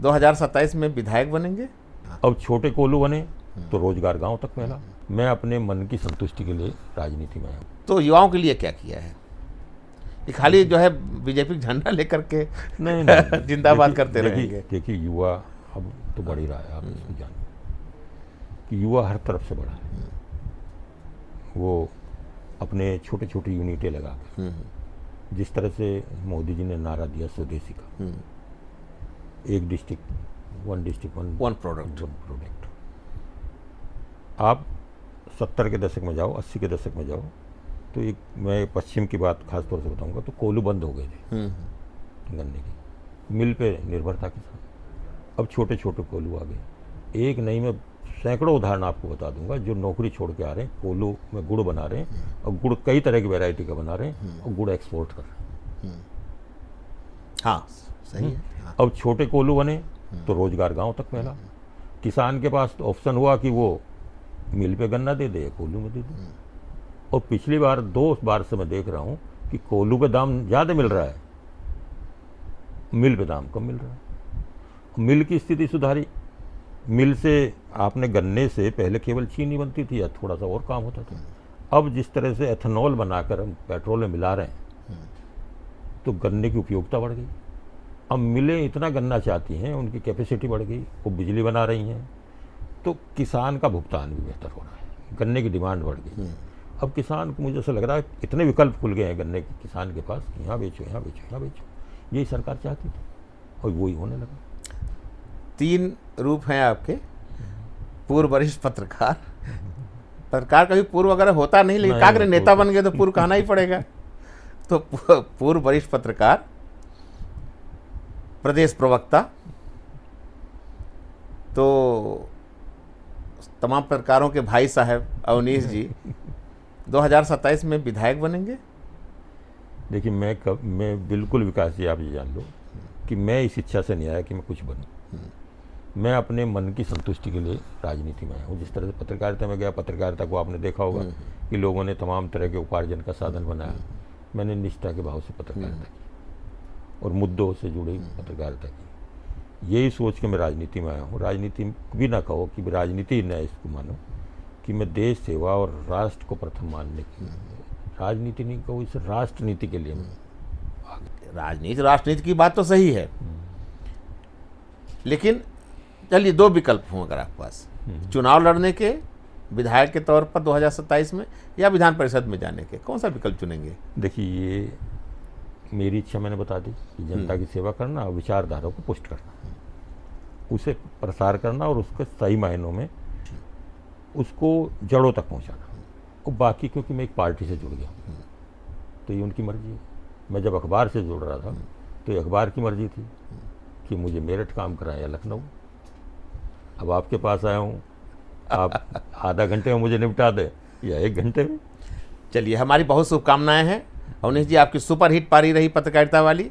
2027 में विधायक बनेंगे। अब छोटे कोल्हू बने तो रोजगार गांव तक फैला। मैं अपने मन की संतुष्टि के लिए राजनीति में हूँ। तो युवाओं के लिए क्या किया है? ये खाली जो है बीजेपी का झंडा लेकर के नहीं जिंदाबाद करते रहेंगे। देखिए युवा अब तो बढ़ ही रहा है, आप इसको जानिए कि युवा हर तरफ से बढ़ा है। वो अपने छोटे छोटे यूनिटें लगा कर, जिस तरह से मोदी जी ने नारा दिया स्वदेशी का, एक डिस्ट्रिक्ट वन प्रोडक्ट। आप 70 के दशक में जाओ, 80 के दशक में जाओ, तो एक मैं पश्चिम की बात खास तौर से बताऊंगा, तो कोल्हू बंद हो गए थे गन्ने की, मिल पे निर्भर था किसान। अब छोटे छोटे कोल्हू आ गए। एक नहीं, मैं सैकड़ों उदाहरण आपको बता दूंगा जो नौकरी छोड़ के आ रहे हैं, कोल्हू में गुड़ बना रहे हैं, और गुड़ कई तरह की वैरायटी का बना रहे हैं, और गुड़ एक्सपोर्ट कर रहे हैं। हाँ सही है। हाँ। अब छोटे कोल्हू बने तो रोजगार गांव तक फैला। किसान के पास तो ऑप्शन हुआ कि वो मिल पे गन्ना दे दे, कोल्हू में दे दे। और पिछली बार 2 बार से मैं देख रहा हूं कि कोल्हू पे दाम ज़्यादा मिल रहा है, मिल पे दाम कम मिल रहा है। मिल की स्थिति सुधारी। मिल से आपने गन्ने से पहले केवल चीनी बनती थी या थोड़ा सा और काम होता था। अब जिस तरह से एथेनॉल बनाकर हम पेट्रोल में मिला रहे हैं, तो गन्ने की उपयोगिता बढ़ गई। अब मिलें इतना गन्ना चाहती हैं, उनकी कैपेसिटी बढ़ गई, वो बिजली बना रही हैं, तो किसान का भुगतान भी बेहतर हो रहा है, गन्ने की डिमांड बढ़ गई। अब किसान को मुझे ऐसा लग रहा है इतने विकल्प खुल गए हैं गन्ने के किसान के पास कि यहाँ बेचो, यहाँ बेचो, यहाँ बेचो। यही सरकार चाहती थी और वही होने लगा। 3 रूप हैं आपके। पूर्व वरिष्ठ पत्रकार का भी पूर्व वगैरह होता नहीं, लेकिन क्या करें, नेता बन गए तो पूर्व कहना ही पड़ेगा। तो पूर्व वरिष्ठ पत्रकार, प्रदेश प्रवक्ता, तो तमाम पत्रकारों के भाई साहब अवनीश जी 2027 में विधायक बनेंगे। देखिए मैं बिल्कुल विकास जी, आप ये जान लो कि मैं इस इच्छा से नहीं आया कि मैं कुछ बनूं। मैं अपने मन की संतुष्टि के लिए राजनीति में आया हूँ। जिस तरह से पत्रकारिता में गया, पत्रकारिता को आपने देखा होगा कि लोगों ने तमाम तरह के उपार्जन का साधन बनाया। मैंने निष्ठा के भाव से पत्रकारिता की और मुद्दों से जुड़ी पत्रकारिता की। यही सोच के मैं राजनीति में आया हूँ। राजनीति भी ना कहो कि राजनीति न इसको मानो कि मैं देश सेवा और राष्ट्र को प्रथम मानने की राजनीति नहीं कहो, इसे राष्ट्र नीति के लिए राजनीति राष्ट्रनीति की बात तो सही है, लेकिन चलिए 2 विकल्प हों अगर आपके पास, चुनाव लड़ने के विधायक के तौर पर 2027 में या विधान परिषद में जाने के, कौन सा विकल्प चुनेंगे? देखिए ये मेरी इच्छा मैंने बता दी कि जनता की सेवा करना और विचारधारा को पुष्ट करना, उसे प्रसार करना और उसके सही मायनों में उसको जड़ों तक पहुंचाना। और बाकी क्योंकि मैं एक पार्टी से जुड़ गया तो ये उनकी मर्जी है। मैं जब अखबार से जुड़ रहा था तो ये अखबार की मर्जी थी कि मुझे मेरठ काम कराएं या लखनऊ। अब आपके पास आया हूँ, आप आधा घंटे में मुझे निपटा दें या 1 घंटे में। चलिए, हमारी बहुत शुभकामनाएं हैं अवनीश जी। आपकी सुपरहिट पारी रही पत्रकारिता वाली,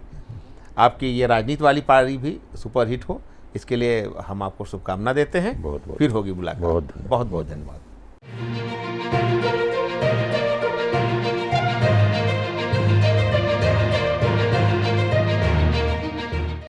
आपकी ये राजनीति वाली पारी भी सुपरहिट हो, इसके लिए हम आपको शुभकामना देते हैं। बहुत फिर होगी मुलाकात। बहुत बहुत धन्यवाद।